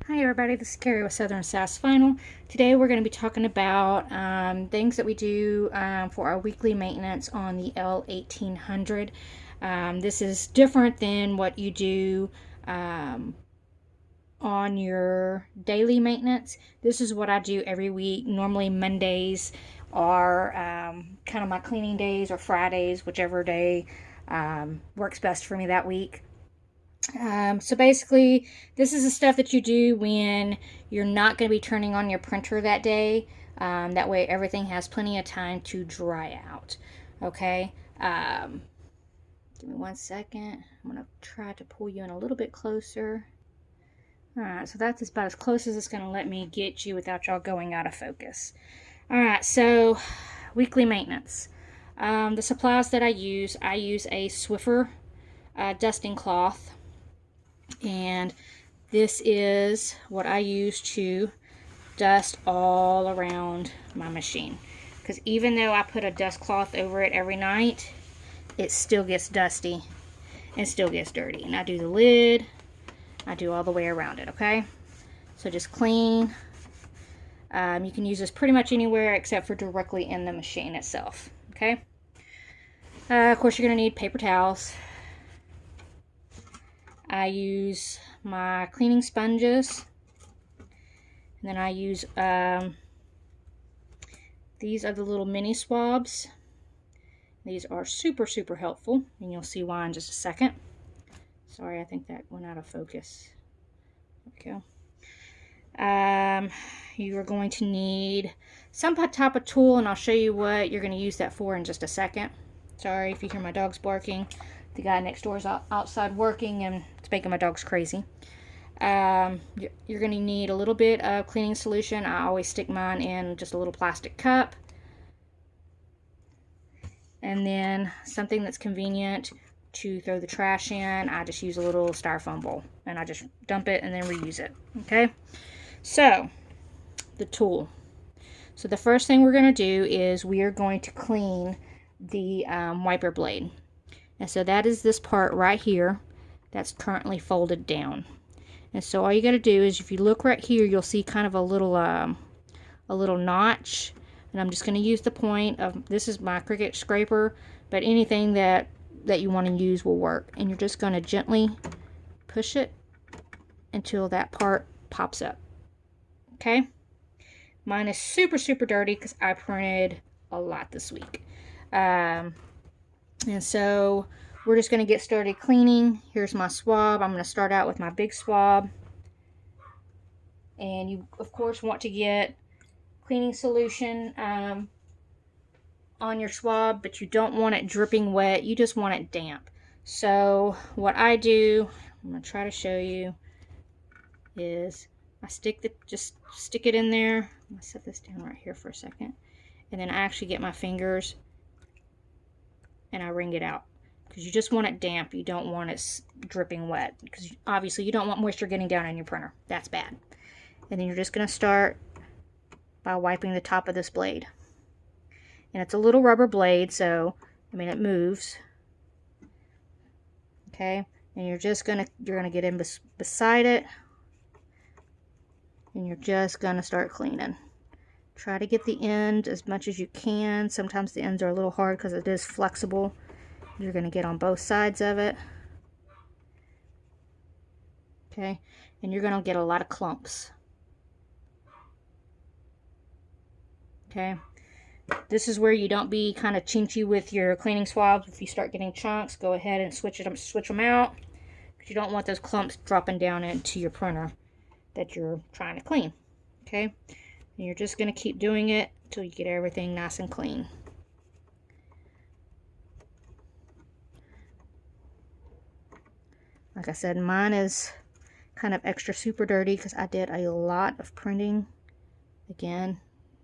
Hi everybody, this is Carrie with Southern Sass Vinyl. Today we're going to be talking about things that we do for our weekly maintenance on the L1800. This is different than what you do on your daily maintenance. This is what I do every week. Normally Mondays are kind of my cleaning days, or Fridays, whichever day works best for me that week. So basically, this is the stuff that you do when you're not going to be turning on your printer that day. That way everything has plenty of time to dry out. Okay? Give me 1 second. I'm going to try to pull you in a little bit closer. Alright, so that's about as close as it's going to let me get you without y'all going out of focus. Alright, so weekly maintenance. The supplies that I use a Swiffer dusting cloth. And this is what I use to dust all around my machine, because even though I put a dust cloth over it every night, it still gets dusty and still gets dirty. And I do the lid, I do all the way around it. Okay, so just clean. You can use this pretty much anywhere except for directly in the machine itself. Okay, of course you're going to need paper towels. I use my cleaning sponges, and then I use these are the little mini swabs. These are super helpful, and you'll see why in just a second. Sorry, I think that went out of focus. There we go. You are going to need some type of tool, and I'll show you what you're going to use that for in just a second. Sorry if you hear my dogs barking. The guy next door is outside working, and it's making my dogs crazy. You're going to need a little bit of cleaning solution. I always stick mine in just a little plastic cup. And then something that's convenient to throw the trash in. I just use a little styrofoam bowl, and I just dump it and then reuse it. Okay, so the tool. So the first thing we're going to do is we are going to clean the wiper blade. And so that is this part right here that's currently folded down. And so all you got to do is, if you look right here, you'll see kind of a little notch. And I'm just going to use the point of, this is my Cricut scraper, but anything that you want to use will work. And you're just going to gently push it until that part pops up. Okay? Mine is super dirty because I printed a lot this week. And so we're just going to get started cleaning. Here's my swab. I'm going to start out with my big swab. And you, of course, want to get cleaning solution on your swab, but you don't want it dripping wet. You just want it damp. So what I do, I'm going to try to show you, is I just stick it in there. I'm going to set this down right here for a second. And then I actually get my fingers and I wring it out, because you just want it damp. You don't want it dripping wet, because obviously you don't want moisture getting down on your printer. That's bad. And then you're just going to start by wiping the top of this blade. And it's a little rubber blade, so I mean, it moves. Okay, and you're gonna get in beside it, and you're just gonna start cleaning. Try to get the end as much as you can. Sometimes the ends are a little hard because it is flexible. You're going to get on both sides of it. Okay, and you're going to get a lot of clumps. Okay, this is where you don't be kind of chinchy with your cleaning swabs. If you start getting chunks, go ahead and switch them out, because you don't want those clumps dropping down into your printer that you're trying to clean. Okay, and you're just going to keep doing it until you get everything nice and clean. Like I said, mine is kind of extra super dirty because I did a lot of printing. Again,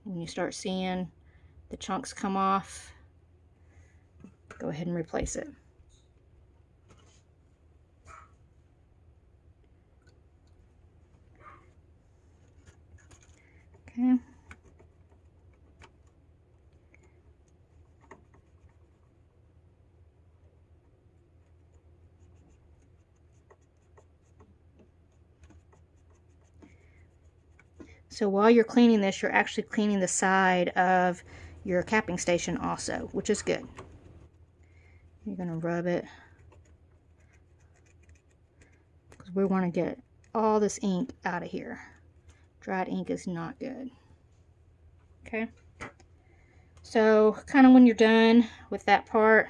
when you start seeing the chunks come off, go ahead and replace it. Okay. So while you're cleaning this, you're actually cleaning the side of your capping station also, which is good. You're going to rub it because we want to get all this ink out of here. Dried ink is not good. Okay. So kind of when you're done with that part,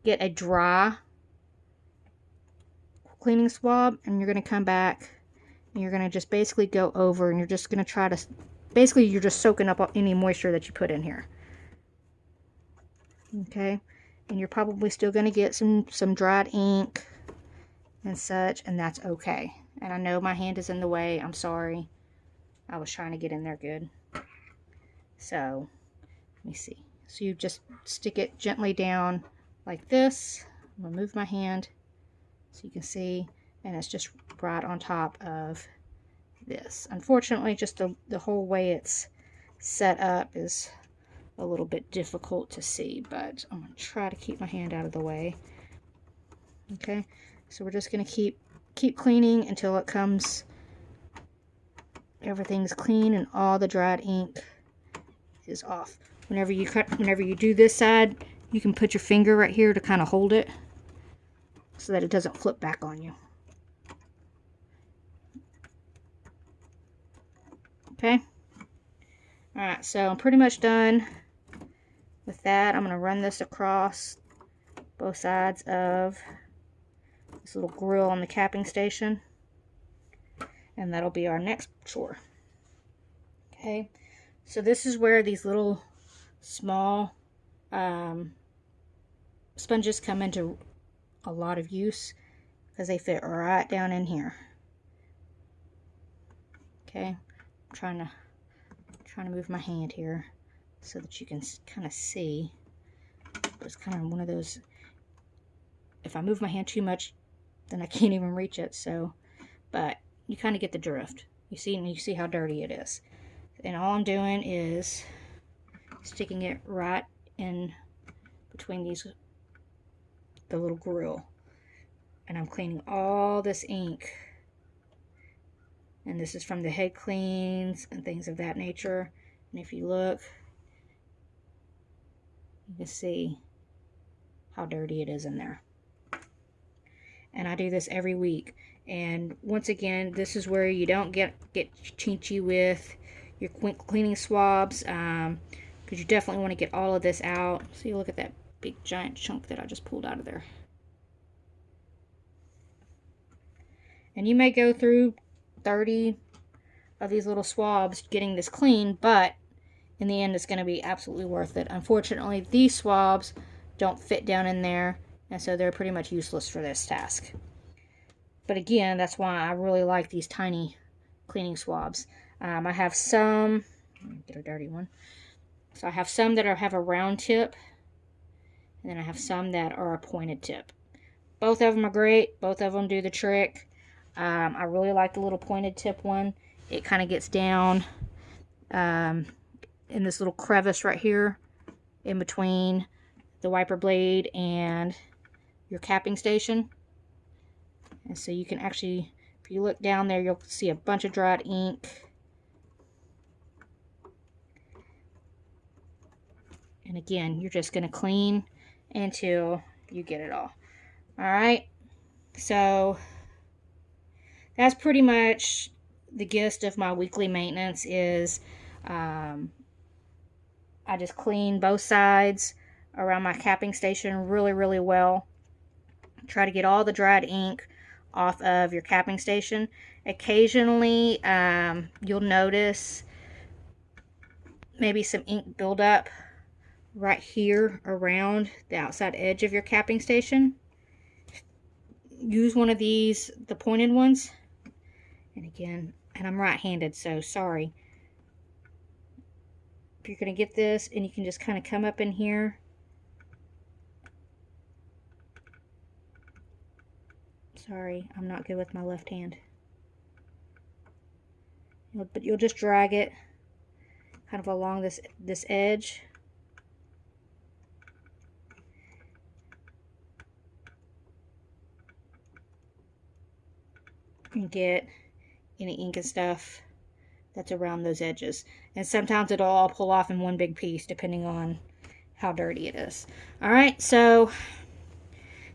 get a dry cleaning swab, and you're going to come back and you're going to just basically go over, and you're just going to try to, basically you're just soaking up any moisture that you put in here. Okay. And you're probably still going to get some dried ink and such, and that's okay. And I know my hand is in the way. I'm sorry. I was trying to get in there good. So let me see. So you just stick it gently down like this. I'm going to move my hand so you can see, and it's just right on top of this. Unfortunately, just the whole way it's set up is a little bit difficult to see, but I'm going to try to keep my hand out of the way. Okay, so we're just going to keep cleaning until it comes, everything's clean and all the dried ink is off. Whenever you do this side, you can put your finger right here to kind of hold it so that it doesn't flip back on you. Okay. Alright, so I'm pretty much done with that. I'm going to run this across both sides of this little grill on the capping station. And that'll be our next chore. Okay. So this is where these little small sponges come into a lot of use because they fit right down in here. Okay. I'm trying to move my hand here so that you can kind of see. It's kind of one of those, if I move my hand too much, then I can't even reach it. So, but you kind of get the drift. You see how dirty it is. And all I'm doing is sticking it right in between the little grill. And I'm cleaning all this ink. And this is from the head cleans and things of that nature. And if you look, you can see how dirty it is in there. And I do this every week. And once again, this is where you don't get chinchy with your cleaning swabs, because you definitely want to get all of this out. So you look at that big giant chunk that I just pulled out of there. And you may go through 30 of these little swabs getting this clean, but in the end it's going to be absolutely worth it. Unfortunately, these swabs don't fit down in there, and so they're pretty much useless for this task. But again, that's why I really like these tiny cleaning swabs. I have some, let me get a dirty one. So I have some that have a round tip, and then I have some that are a pointed tip. Both of them are great. Both of them do the trick. I really like the little pointed tip one. It kind of gets down in this little crevice right here in between the wiper blade and your capping station. And so you can actually, if you look down there, you'll see a bunch of dried ink. And again, you're just going to clean until you get it all. Alright, so that's pretty much the gist of my weekly maintenance is I just clean both sides around my capping station really, really well. Try to get all the dried ink off of your capping station. Occasionally, you'll notice maybe some ink buildup right here around the outside edge of your capping station. Use one of these, the pointed ones. And again, and I'm right-handed, so sorry. If you're going to get this, and you can just kind of come up in here. Sorry, I'm not good with my left hand. But you'll just drag it kind of along this edge. And get any ink and stuff that's around those edges. And sometimes it'll all pull off in one big piece depending on how dirty it is. All right, so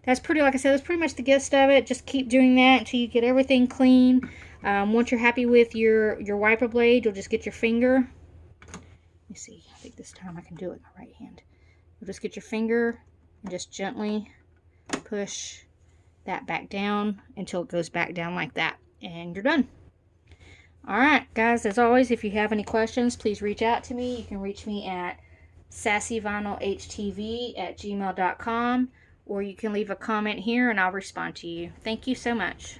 that's pretty, like I said, that's pretty much the gist of it. Just keep doing that until you get everything clean. Once you're happy with your wiper blade, you'll just get your finger. Let me see, I think this time I can do it with my right hand. You'll just get your finger and just gently push that back down until it goes back down like that. And you're done. Alright, guys, as always, if you have any questions, please reach out to me. You can reach me at sassyvinylhtv@gmail.com, or you can leave a comment here and I'll respond to you. Thank you so much.